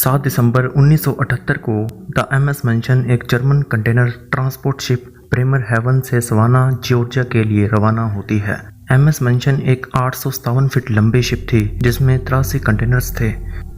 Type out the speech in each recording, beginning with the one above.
7 दिसंबर 1978 को the MS Munchen एक German container transport ship Bremerhaven से सवाना जॉर्जिया के लिए रवाना होती है। एमएस मंशन एक 857 फीट लंबी शिप थी जिसमें 83 कंटेनर्स थे।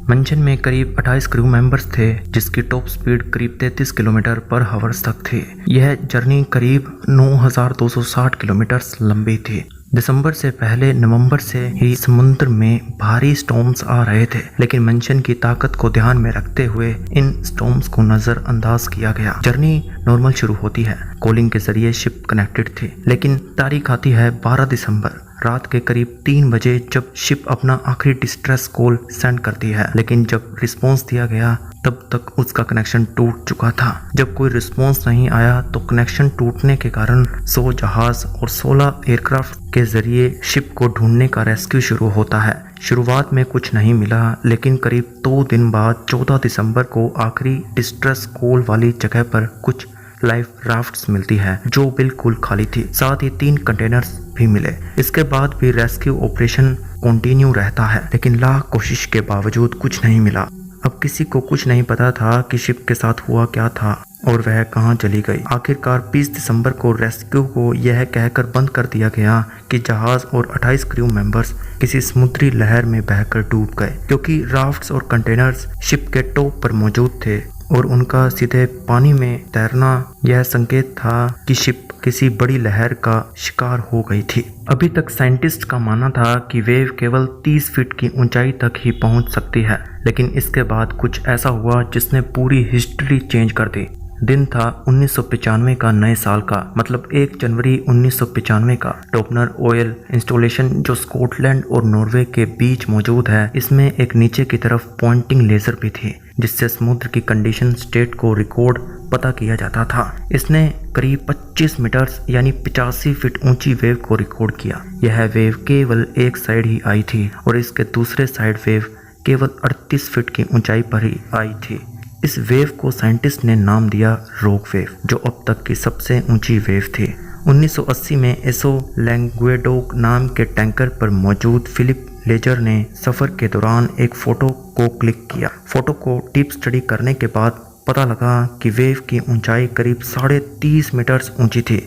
मंशन में करीब 28 क्रू मेंबर्स थे जिसकी टॉप स्पीड करीब 33 किलोमीटर पर हावर्स तक थी। यह जर्नी करीब 9260 किलोमीटर लंबी थी। दिसंबर से पहले नवंबर से ही समुद्र में भारी स्टॉर्म्स आ रहे थे, लेकिन मंशन की ताकत को ध्यान में रखते हुए इन स्टॉर्म्स को नजरअंदाज किया गया। जर्नी नॉर्मल शुरू होती है। कॉलिंग के जरिए शिप कनेक्टेड थी, लेकिन तारीख आती है 12 दिसंबर रात के करीब 3 बजे जब शिप अपना आखिरी डिस्ट्रेस कॉल सेंड करती है, लेकिन जब रिस्पॉन्स दिया गया तब तक उसका कनेक्शन टूट चुका था। जब कोई रिस्पॉन्स नहीं आया तो कनेक्शन टूटने के कारण 100 जहाज और 16 एयरक्राफ्ट के जरिए शिप को ढूंढने का रेस्क्यू शुरू होता है। शुरुआत में कुछ नहीं मिला, लेकिन करीब 2 दिन बाद 14 दिसंबर को आखिरी डिस्ट्रेस कॉल वाली जगह पर कुछ लाइफ राफ्ट्स मिलती है जो बिल्कुल खाली थी। साथ ही 3 कंटेनर्स भी मिले। इसके बाद भी रेस्क्यू ऑपरेशन कंटिन्यू रहता है, लेकिन लाख कोशिश के बावजूद कुछ नहीं मिला। अब किसी को कुछ नहीं पता था कि शिप के साथ हुआ क्या था और वह कहां चली गई। आखिरकार 20 दिसंबर को रेस्क्यू को यह कहकर बंद कर दिया गया कि जहाज और 28 क्रू मेंबर्स किसी समुद्री लहर में बहकर डूब गए, क्योंकि राफ्ट्स और कंटेनर्स शिप के टॉप पर मौजूद थे और उनका सीधे पानी में तैरना यह संकेत था कि शिप किसी बड़ी लहर का शिकार हो गई थी। अभी तक साइंटिस्ट का मानना था कि वेव केवल 30 फीट की ऊंचाई तक ही पहुंच सकती है, लेकिन इसके बाद कुछ ऐसा हुआ जिसने पूरी हिस्ट्री चेंज कर दी। दिन था 1995 का, नए साल का, मतलब 1 जनवरी 1995 का। डॉप्लर ऑयल इंस्टॉलेशन जो स्कॉटलैंड और नॉर्वे के बीच मौजूद है, इसमें एक नीचे की तरफ पॉइंटिंग लेजर भी थी जिससे समुद्र की कंडीशन स्टेट को रिकॉर्ड पता किया जाता था। इसने करीब 25 मीटर्स यानी 85 फीट ऊंची वेव को रिकॉर्ड किया। यह वेव केवल एक साइड ही आई थी और इसके दूसरे साइड वेव केवल 38 फीट की ऊंचाई पर ही आई थी। इस वेव को साइंटिस्ट ने नाम दिया रॉक वेव, जो अब तक की सबसे ऊंची वेव थी। 1980 में एसो लैंग्वेडोक नाम के टैंकर पर मौजूद फिलिप लेजर ने सफर के दौरान एक फोटो को क्लिक किया। फोटो को डीप स्टडी करने के बाद पता लगा कि वेव की ऊंचाई करीब 30.5 मीटर्स ऊंची थी।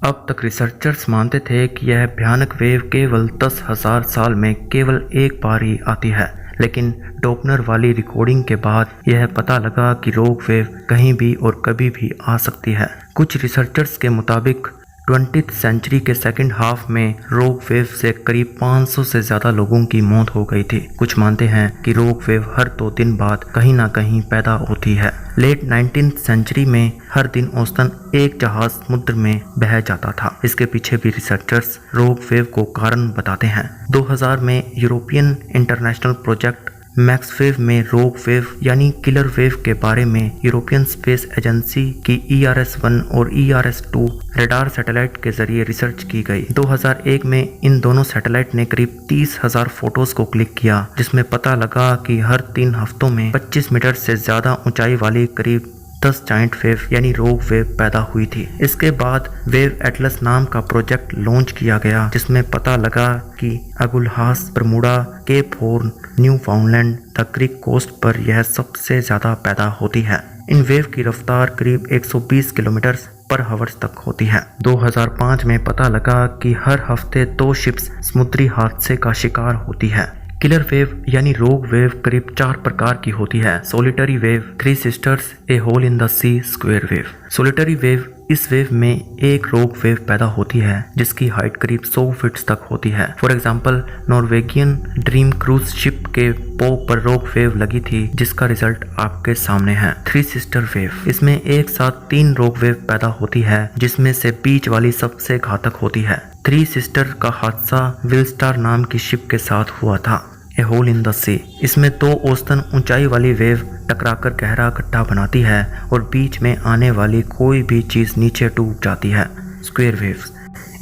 अब तक रिसर्चर्स मानते थे कि यह भयानक वेव केवल 10,000 साल में केवल एक बार ही आती है, लेकिन डॉप्लर वाली रिकॉर्डिंग के बाद यह पता लगा कि रॉक वेव कहीं भी और कभी भी आ सकती है। कुछ रिसर्चर्स के मुताबिक 20th सेंचुरी के सेकंड हाफ में रॉक वेव से करीब 500 से ज़्यादा लोगों की मौत हो गई थी। कुछ मानते हैं कि रॉक वेव हर 2 दिन बाद कहीं ना कहीं पैदा होती है। लेट 19th सेंचुरी में हर दिन औसतन एक जहाज समुद्र में बह जाता था। इसके पीछे भी रिसर्चर्स रॉक वेव को कारण बताते हैं। 2000 में यूरोपियन इंटरनेशनल प्रोजेक्ट मैक्सवेव में रॉक वेव यानी किलर वेव के बारे में यूरोपियन स्पेस एजेंसी की ERS-1 और ERS-2 रडार सैटेलाइट के जरिए रिसर्च की गई। 2001 में इन दोनों सैटेलाइट ने करीब 30,000 फोटोज को क्लिक किया, जिसमें पता लगा कि हर 3 हफ्तों में 25 मीटर से ज्यादा ऊंचाई वाली करीब 10 जाइंट वेव यानी रॉक वेव पैदा हुई थी। इसके बाद वेव एटलस नाम का प्रोजेक्ट लॉन्च किया गया, जिसमें पता लगा कि Agulhas, Bermuda, Cape Horn, Newfoundland, the Greek coast पर यह सबसे ज्यादा पैदा होती है। इन वेव की रफ्तार करीब 120 किलोमीटर पर हावर्स तक होती है। 2005 में पता लगा कि हर हफ्ते 2 शिप्स समुद्री हादसे का शिकार होती है। किलर वेव यानी रॉक वेव करीब 4 प्रकार की होती है। Solitary wave, 3 sisters, a hole in the sea, square wave. Solitary wave, इस वेव में एक रॉक वेव पैदा होती है जिसकी हाइट करीब 100 फीट तक होती है। For example, Norwegian dream cruise ship के पो पर रॉक वेव लगी थी, जिसका रिजल्ट आपके सामने है। 3 सिस्टर वेव, इसमें एक साथ 3 रॉक वेव पैदा होती है, जिसमें से बीच वाली सबसे घातक होती है। 3 सिस्टर का हादसा विलस्टार नाम की शिप के साथ हुआ था। ए होल इन द सी, इसमें 2 औसतन ऊंचाई वाली वेव टकराकर गहरा गड्ढा बनाती है और बीच में आने वाली कोई भी चीज नीचे डूब जाती है। स्क्वायर वेव्स,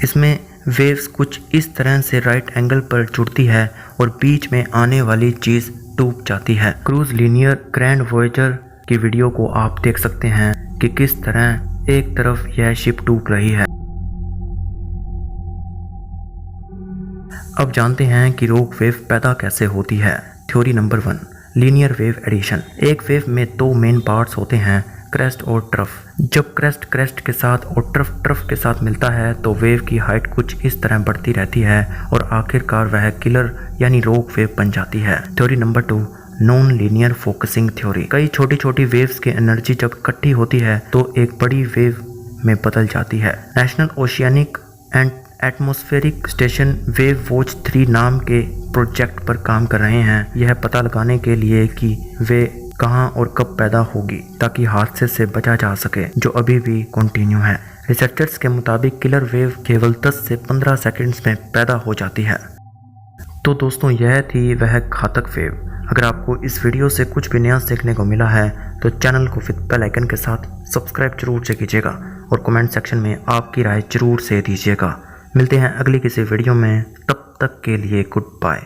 इसमें वेव्स कुछ इस तरह से राइट एंगल पर जुड़ती है और बीच में आने वाली चीज डूब जाती है। क्रूज लिनियर ग्रैंड वॉयेजर की वीडियो को आप देख सकते हैं कि किस तरह एक तरफ यह शिप डूब रही है। अब जानते हैं कि रॉक वेव पैदा कैसे होती है। Theory number 1, linear wave addition. एक वेव में दो मेन पार्ट्स होते हैं, क्रेस्ट और ट्रफ। जब क्रेस्ट क्रेस्ट के साथ और ट्रफ ट्रफ के साथ मिलता है तो वेव की हाइट कुछ इस तरह बढ़ती रहती है और आखिरकार वह किलर यानी रोग वेव बन जाती है। Theory number 2, non linear focusing theory. कई छोटी छोटी वेव्स की एनर्जी जब इकट्ठी होती है तो एक बड़ी वेव में बदल जाती है। National oceanic and atmospheric station wave watch 3 नाम के प्रोजेक्ट पर काम कर रहे हैं, यह पता लगाने के लिए कि वे कहां और कब पैदा होगी ताकि हादसे से बचा जा सके, जो अभी भी कंटिन्यू है। रिसर्चर्स के मुताबिक किलर वेव केवल 10 से 15 सेकंड्स में पैदा हो जाती है। तो दोस्तों, यह थी वह घातक वेव। अगर आपको इस वीडियो से कुछ भी नया सीखने को मिला है तो चैनल को विद बेल आइकन के साथ सब्सक्राइब जरूर से कीजिएगा और कमेंट सेक्शन में आपकी राय जरूर से दीजिएगा। मिलते हैं अगली किसी वीडियो में, तब तक के लिए गुड बाय।